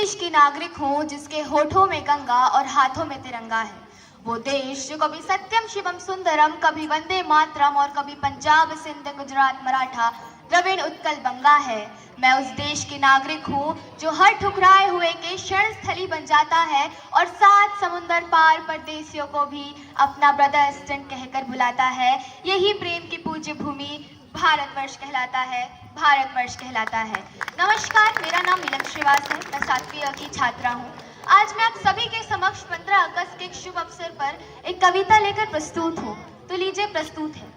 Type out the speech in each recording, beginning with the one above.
देश की नागरिक हूँ जिसके होठों में गंगा और हाथों में तिरंगा है। वो देश जो कभी सत्यम शिवम सुंदरम, कभी वंदे मातरम और कभी पंजाब सिंध गुजरात मराठा द्रविड़ उत्कल बंगा है। मैं उस देश की नागरिक हूँ जो हर ठुकराए हुए के शरण स्थली बन जाता है और 7 समुंदर पार परदेसियों को भी अपना ब्रदर असिस्टेंट कहकर बुलाता है। यही प्रेम की पूज्य भूमि भारतवर्ष कहलाता है, भारतवर्ष कहलाता है। नमस्कार, मेरा नाम नीलम श्रीवास है। मैं 7वीं की छात्रा हूँ। आज मैं आप सभी के समक्ष 15 अगस्त के शुभ अवसर पर एक कविता लेकर प्रस्तुत हूँ। तो लीजिए, प्रस्तुत है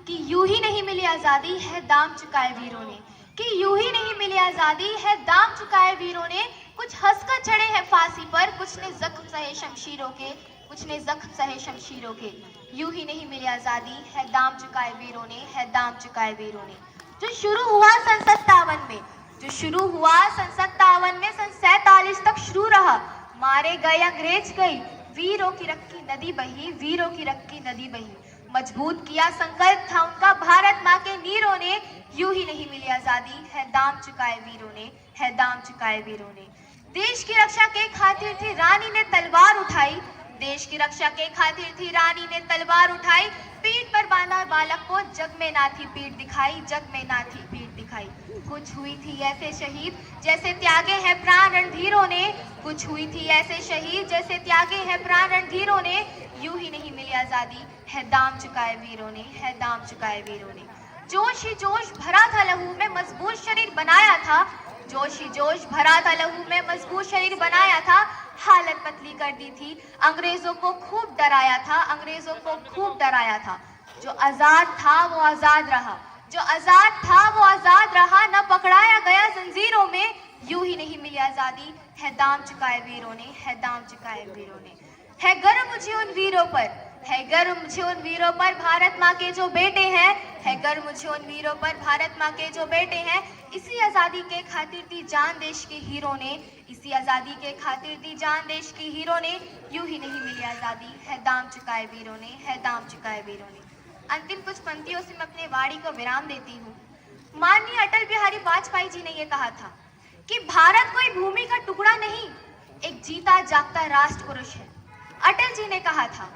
कि यूं ही नहीं मिली आजादी है दाम चुकाए वीरों ने, कि यूं ही नहीं मिली आजादी है दाम चुकाए वीरों ने। कुछ हंसकर चढ़े हैं फांसी पर, कुछ ने जख्म सहे शमशीरों के, कुछ ने जख्म सहे शमशीरों के। यूं ही नहीं मिली आजादी है दाम चुकाए वीरों ने, है दाम चुकाए वीरों ने। जो शुरू हुआ सन 57 में, जो शुरू हुआ सन 57 में, सन 47 तक शुरू रहा। मारे गए अंग्रेज गई, वीरों की रक्की नदी बही, वीरों की रक्की नदी बही। मजबूत किया संकल्प था उनका भारत माँ के नीरों ने। यूं ही नहीं मिली आजादी है दाम चुकाए वीरों ने, है दाम चुकाए वीरों ने। देश की रक्षा के खातिर थी रानी ने तलवार उठाई, देश की रक्षा के खातिर थी रानी ने तलवार उठाई। पीठ पर बांधा बालक को, जग में ना थी पीठ दिखाई, जग में ना थी पीठ दिखाई। कुछ हुई थी ऐसे शहीद जैसे त्यागे हैं प्राण रणधीरों ने, कुछ हुई थी ऐसे शहीद जैसे त्यागे हैं प्राण रणधीरों ने। यूं ही नहीं मिली आजादी है दाम चुकाए वीरों ने, है दाम चुकाए वीरों ने। जोश ही जोश भरा था लहू में, मजबूत शरीर बनाया था, जोश ही जोश भरा था लहू में, मजबूत शरीर बनाया था। हालत पतली कर दी थी, अंग्रेजों को खूब डराया था, अंग्रेजों को खूब डराया था। जो आजाद था वो आजाद रहा, जो आजाद था वो आजाद रहा, न पकड़ाया गया जंजीरों में। यूं ही नहीं मिली आजादी है दाम चुकाए वीरों ने, है दाम चुकाए वीरों ने। है गर्व मुझे उन वीरों पर, है गर्व मुझे उन वीरों पर, भारत माँ के जो बेटे हैं, है गर्व मुझे उन वीरों पर, भारत माँ के जो बेटे हैं। इसी आजादी के खातिर दी जान देश के हीरों ने, इसी आजादी के खातिर दी जान देश के हीरों ने। यूं ही नहीं मिली आजादी है दाम चुकाए वीरों ने, है दाम चुकाए वीरों ने। अंतिम कुछ पंक्तियों से मैं अपने वाणी को विराम देती हूँ। माननीय अटल बिहारी वाजपेयी जी ने यह कहा था कि भारत कोई भूमि का टुकड़ा नहीं, एक जीता जागता राष्ट्र पुरुष है। अटल जी ने कहा था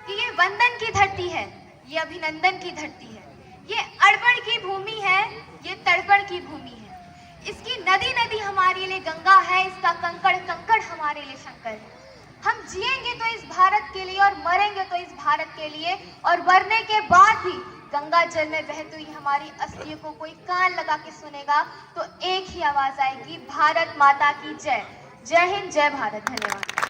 कि ये वंदन की धरती है, ये अभिनंदन की धरती है, ये अड़बड़ की भूमि है, ये तड़बड़ की भूमि है। इसकी नदी नदी हमारे लिए गंगा है, इसका कंकड़ कंकड़ हमारे लिए शंकर है। हम जिएंगे तो इस भारत के लिए और मरेंगे तो इस भारत के लिए, और मरने के बाद भी गंगा जल में बहती हुई हमारी अस्थियों को कोई कान लगा के सुनेगा तो एक ही आवाज आएगी, भारत माता की जय। जय हिंद, जय भारत। धन्यवाद।